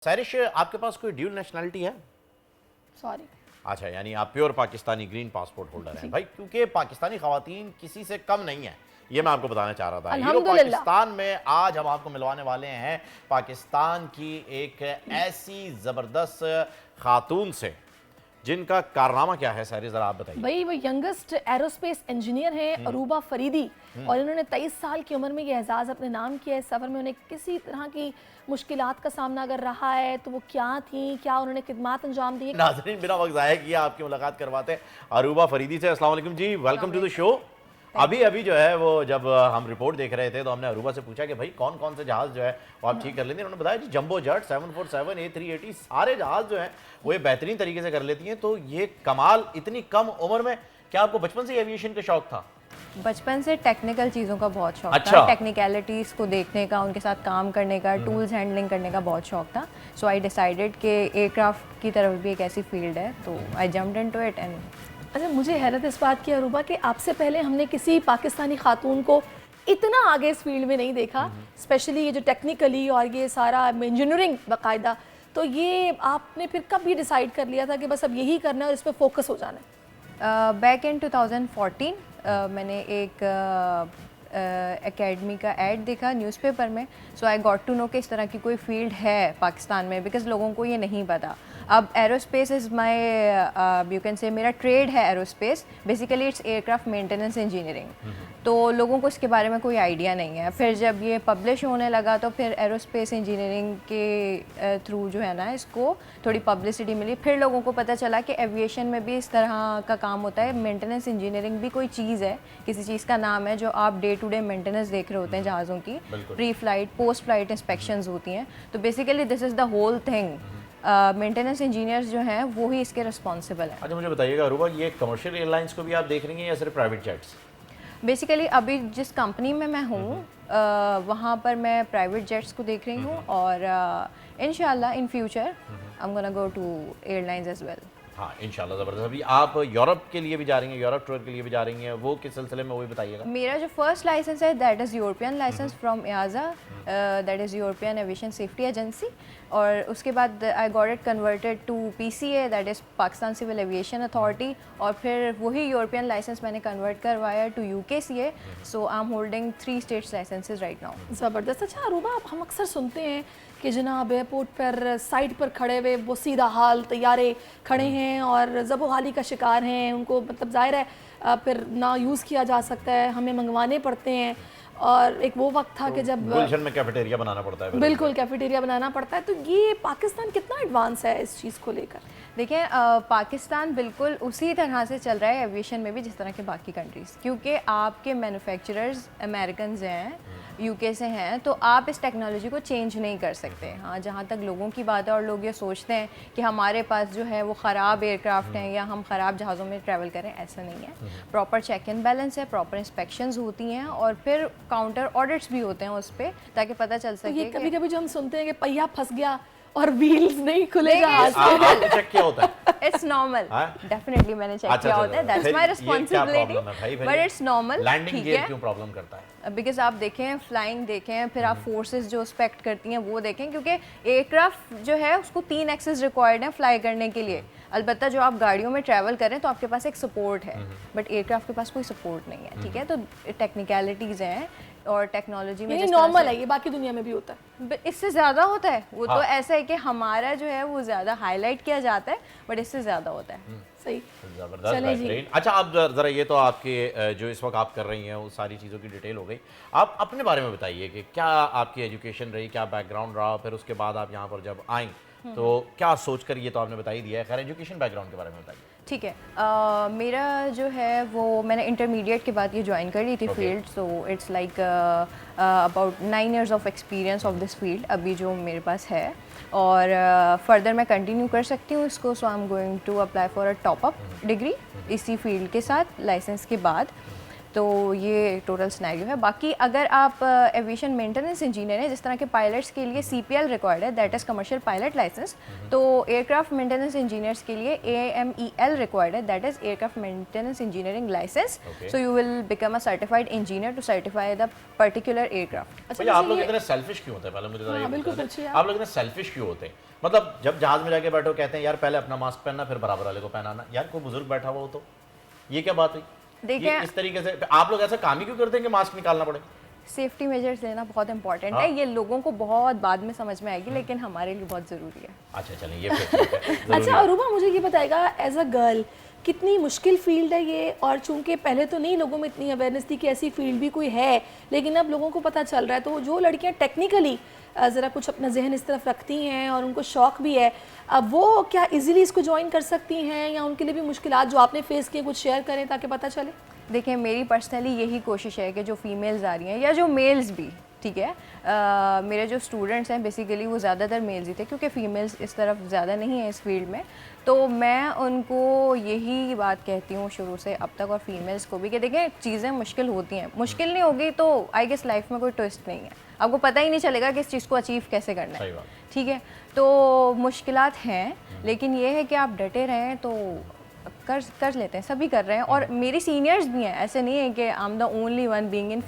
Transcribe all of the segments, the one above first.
सैरिश, आपके पास कोई dual nationality है? सॉरी। अच्छा, यानी आप pure Pakistani green passport holder हैं भाई, क्योंकि पाकिस्तानी खवातीन किसी से कम नहीं है, ये मैं आपको बताना चाह रहा था। हीरो पाकिस्तान में आज हम आपको मिलवाने वाले हैं पाकिस्तान की एक ऐसी ज़बरदस्त खातून से जिनका कारनामा क्या है। सारी जरा आप बताइए। भाई वो यंगेस्ट एरोस्पेस इंजीनियर हैं अरूबा फरीदी, और इन्होंने 23 साल की उम्र में ये एजाज़ अपने नाम किया। इस सफ़र में उन्हें किसी तरह की मुश्किलात का सामना अगर रहा है तो वो क्या थी, क्या उन्होंने खिदमत अंजाम दी। नाज़रीन, बिना वक्त ज़ाया किए आपकी मुलाकात करवाते हैं अरूबा फरीदी से। अस्सलाम वालेकुम जी, वेलकम टू द शो। अभी जो है वो जब हम रिपोर्ट देख रहे थे तो हमने अरूबा से पूछा कि भाई कौन कौन से जहाज़ जो है वो आप ठीक कर लेती हैं। उन्होंने बताया जी जंबो जेट 747 A380 सारे जहाज़ जो हैं वो ये बेहतरीन तरीके से कर लेती हैं। तो ये कमाल इतनी कम उम्र में, क्या आपको बचपन से एविएशन का शौक था? बचपन से टेक्निकल चीज़ों का बहुत शौक अच्छा। था, टेक्निकलिटीज़ को देखने का, उनके साथ काम करने का, टूल्स हैंडलिंग करने का बहुत शौक था। सो आई डिसाइडेड कि एयरक्राफ्ट की तरफ भी एक ऐसी फील्ड है, तो आई जम्प्ड इनटू इट। एंड अच्छा, मुझे हैरत इस बात की अरूबा कि आपसे पहले हमने किसी पाकिस्तानी खातून को इतना आगे इस फील्ड में नहीं देखा, स्पेशली ये जो टेक्निकली और ये सारा इंजीनियरिंग बाकायदा। तो ये आपने फिर कब ये डिसाइड कर लिया था कि बस अब यही करना है और इस पर फोकस हो जाना है? बैक इन 2014 मैंने एक एकेडमी का ऐड देखा न्यूज़पेपर में। सो आई गॉट टू नो कि इस तरह की कोई फील्ड है पाकिस्तान में, बिकॉज लोगों को ये नहीं पता। अब aerospace is my you can say मेरा ट्रेड है aerospace, basically it's aircraft maintenance engineering. तो लोगों को इसके बारे में कोई आइडिया नहीं है। फिर जब ये पब्लिश होने लगा तो फिर एरोस्पेस इंजीनियरिंग के थ्रू जो है ना इसको थोड़ी पब्लिसिटी मिली। फिर लोगों को पता चला कि एविएशन में भी इस तरह का काम होता है। मेंटेनेंस इंजीनियरिंग भी कोई चीज़ है, किसी चीज़ का नाम है जो आप डे टू डे मेंटेनेंस देख रहे होते हैं जहाज़ों की, pre flight post flight inspections होती हैं। तो basically this is the whole thing. Maintenance engineers जो हैं वो ही इसके रिस्पॉन्सिबल हैं। अच्छा, मुझे बताइएगा अरूबा, ये कमर्शियल एयरलाइंस को भी आप देख रही हैं या सिर्फ प्राइवेट जेट्स? बेसिकली अभी जिस कंपनी में मैं हूँ वहाँ पर मैं प्राइवेट जेट्स को देख रही हूँ, और इंशाल्लाह in future I am gonna go to airlines as well. हाँ, इंशाल्लाह ज़बरदस्त। अभी आप यूरोप के लिए भी जा रही हैं, यूरोप टूर के लिए भी जा रही हैं, वो किस सिलसिले में वो भी बताइएगा। मेरा जो फर्स्ट लाइसेंस है that is European licence from EASA, that is European aviation safety agency. और उसके बाद I got it converted to PCA, that is Pakistan civil aviation authority. और फिर वही यूरोपियन लाइसेंस मैंने कन्वर्ट करवाया to UKCA। So I am holding 3 states licences right now. ज़बरदस्त। अच्छा अरूबा, हम अक्सर सुनते हैं कि जनाब एयरपोर्ट पर साइड पर खड़े हुए वो सीधा हाल तैयारे खड़े हैं और ज़बोहाली का शिकार हैं, उनको मतलब ज़ाहिर है फिर ना यूज़ किया जा सकता है, हमें मंगवाने पड़ते हैं। और एक वो वक्त था कि जब गुलशन में कैफेटेरिया बनाना पड़ता है। बिल्कुल कैफेटेरिया बनाना पड़ता है। तो ये पाकिस्तान कितना एडवांस है इस चीज़ को लेकर? देखिए पाकिस्तान बिल्कुल उसी तरह से चल रहा है एविएशन में भी जिस तरह के बाकी कंट्रीज़, क्योंकि आपके मैन्युफैक्चरर्स अमेरिकन्स हैं, UK से हैं, तो आप इस टेक्नोलॉजी को चेंज नहीं कर सकते। हाँ, जहाँ तक लोगों की बात है और लोग ये सोचते हैं कि हमारे पास जो है वो ख़राब एयरक्राफ्ट हैं या हम ख़राब जहाज़ों में ट्रैवल करें, ऐसा नहीं है। प्रॉपर चेक एंड बैलेंस है, प्रॉपर इंस्पेक्शंस होती हैं और फिर काउंटर ऑडिट्स भी होते हैं उस पर, ताकि पता चल तो सके। ये कभी कभी जो हम सुनते हैं कि पहिया फंस गया और व्हील्स नहीं खुले आपने चेक किया होता है? इट्स नॉर्मल, डेफिनेटली मैंने चेक किया होता है, that's my responsibility, but it's normal. Landing gear क्यों प्रॉब्लम करता है? बिकॉज आप देखें फ्लाइंग देखें, फिर आप फोर्सेस जो इंस्पेक्ट करती हैं वो देखें, क्योंकि एयरक्राफ्ट जो है उसको 3 एक्सेस रिक्वायर्ड हैं फ्लाई करने के लिए। अलबत्ता जो आप गाड़ियों में ट्रैवल करें तो आपके पास एक सपोर्ट है, बट एयरक्राफ्ट के पास कोई सपोर्ट नहीं है। ठीक है, तो टेक्निकलिटीज़ हैं और टेक्नोलॉजी में नॉर्मल है, ये बाकी दुनिया में भी होता है। इससे ज़्यादा होता है वो। तो ऐसा है कि हमारा जो है वो ज़्यादा हाईलाइट किया जाता है, बट इससे ज़्यादा होता है। सही, जबरदस्त, बेहतरीन। अच्छा, आप ज़रा ये तो आपके जो इस वक्त आप कर रही हैं वो सारी चीज़ों की डिटेल हो गई। आप अपने बारे में बताइए कि क्या आपकी एजुकेशन रही, क्या बैकग्राउंड रहा, फिर उसके बाद आप यहाँ पर जब आईं तो क्या सोच कर, ये तो आपने बता ही दिया है, खैर एजुकेशन बैकग्राउंड के बारे में बताइए। ठीक है, मेरा जो है वो मैंने इंटरमीडिएट के बाद ये ज्वाइन कर ली थी field. So it's like about 9 years of experience of this field अभी जो मेरे पास है, और फर्दर मैं कंटिन्यू कर सकती हूँ इसको। So I am going to apply for a top up degree इसी फील्ड के साथ लाइसेंस के बाद। तो ये टोटल सिनेरियो है। बाकी अगर आप एविएशन मेंटेनेंस इंजीनियर हैं, जिस तरह के पायलट्स के लिए CPL रिक्वायर्ड है, that is commercial pilot licence, तो एयरक्राफ्ट मेंटेनेंस इंजीनियर्स के लिए AMEL रिक्वायर्ड है, that is aircraft maintenance engineering licence. So you will become a certified engineer to certify the particular aircraft. अच्छा, आप लोग इतने सेल्फिश क्यों होते हैं? पहले मुझे बिल्कुल पूछिए। आप लोग इतने सेल्फिश क्यों होते हैं? मतलब जब जहाज में जाके बैठो कहते हैं यार पहले अपना मास्क पहनना फिर बराबर वाले को पहनाना, यार कोई बुजुर्ग बैठा हुआ हो तो ये क्या बात हुई? देखिए, ये इस तरीके से आप लोग ऐसा काम ही क्यों करते हैं कि मास्क निकालना पड़े? सेफ्टी मेजर्स लेना बहुत इंपॉर्टेंट हाँ। है, ये लोगों को बहुत बाद में समझ में आएगी, लेकिन हमारे लिए बहुत ज़रूरी है। अच्छा चलें, ये फिर ठीक है, जरूरी अच्छा है। अरूबा, मुझे ये बताएगा एज अ गर्ल कितनी मुश्किल फील्ड है ये, और चूंकि पहले तो नहीं लोगों में इतनी अवेयरनेस थी कि ऐसी फील्ड भी कोई है, लेकिन अब लोगों को पता चल रहा है, तो जो लड़कियां टेक्निकली ज़रा कुछ अपना जहन इस तरफ रखती हैं और उनको शौक भी है, अब वो क्या इजीली इसको ज्वाइन कर सकती हैं, या उनके लिए भी मुश्किलात जो आपने फेस किए कुछ शेयर करें ताकि पता चले? देखिए, मेरी पर्सनली यही कोशिश है कि जो फीमेल्स आ रही हैं या जो मेल्स भी, ठीक है, मेरे जो स्टूडेंट्स हैं बेसिकली वो ज़्यादातर मेल्स ही थे, क्योंकि फ़ीमेल्स इस तरफ ज़्यादा नहीं है इस फील्ड में। तो मैं उनको यही बात कहती हूँ शुरू से अब तक, और फीमेल्स को भी, कि देखें चीज़ें मुश्किल होती हैं, मुश्किल नहीं होगी तो आई गेस लाइफ में कोई ट्विस्ट नहीं है, आपको पता ही नहीं चलेगा कि इस चीज़ को अचीव कैसे करना सही है, बात। ठीक है। तो मुश्किलात हैं, लेकिन ये है कि आप डटे रहें तो कर लेते हैं, सभी कर रहे हैं। और मेरी सीनियर्स भी हैं, ऐसे नहीं है कि I am the only one being in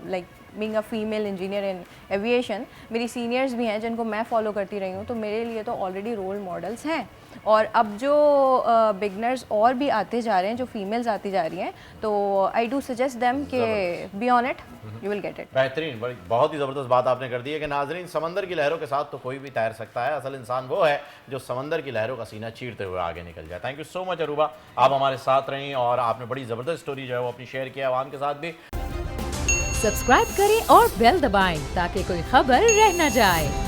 like being a female engineer in aviation. मेरी सीनियर्स भी हैं जिनको मैं फॉलो करती रही हूँ, तो मेरे लिए तो ऑलरेडी रोल मॉडल्स हैं। और अब जो बिगनर्स और भी आते जा रहे हैं, जो फीमेल्स आती जा रही हैं, तो आई डू सजेस्ट देम कि be on it, you will get it. बेहतरीन, बड़ी बहुत ही ज़बरदस्त बात आपने कर दी है कि नाजरीन, समंदर की लहरों के साथ तो कोई भी तैर सकता है, असल इंसान वो है जो समंदर की लहरों का सीना चीरते हुए आगे निकल जाए। Thank you so much Aruba, आप हमारे साथ रहीं और आपने बड़ी ज़बरदस्त स्टोरी जो है वो अपनी शेयर किया आवाम के साथ भी। सब्सक्राइब करें और बेल दबाएं ताकि कोई खबर रह न जाए।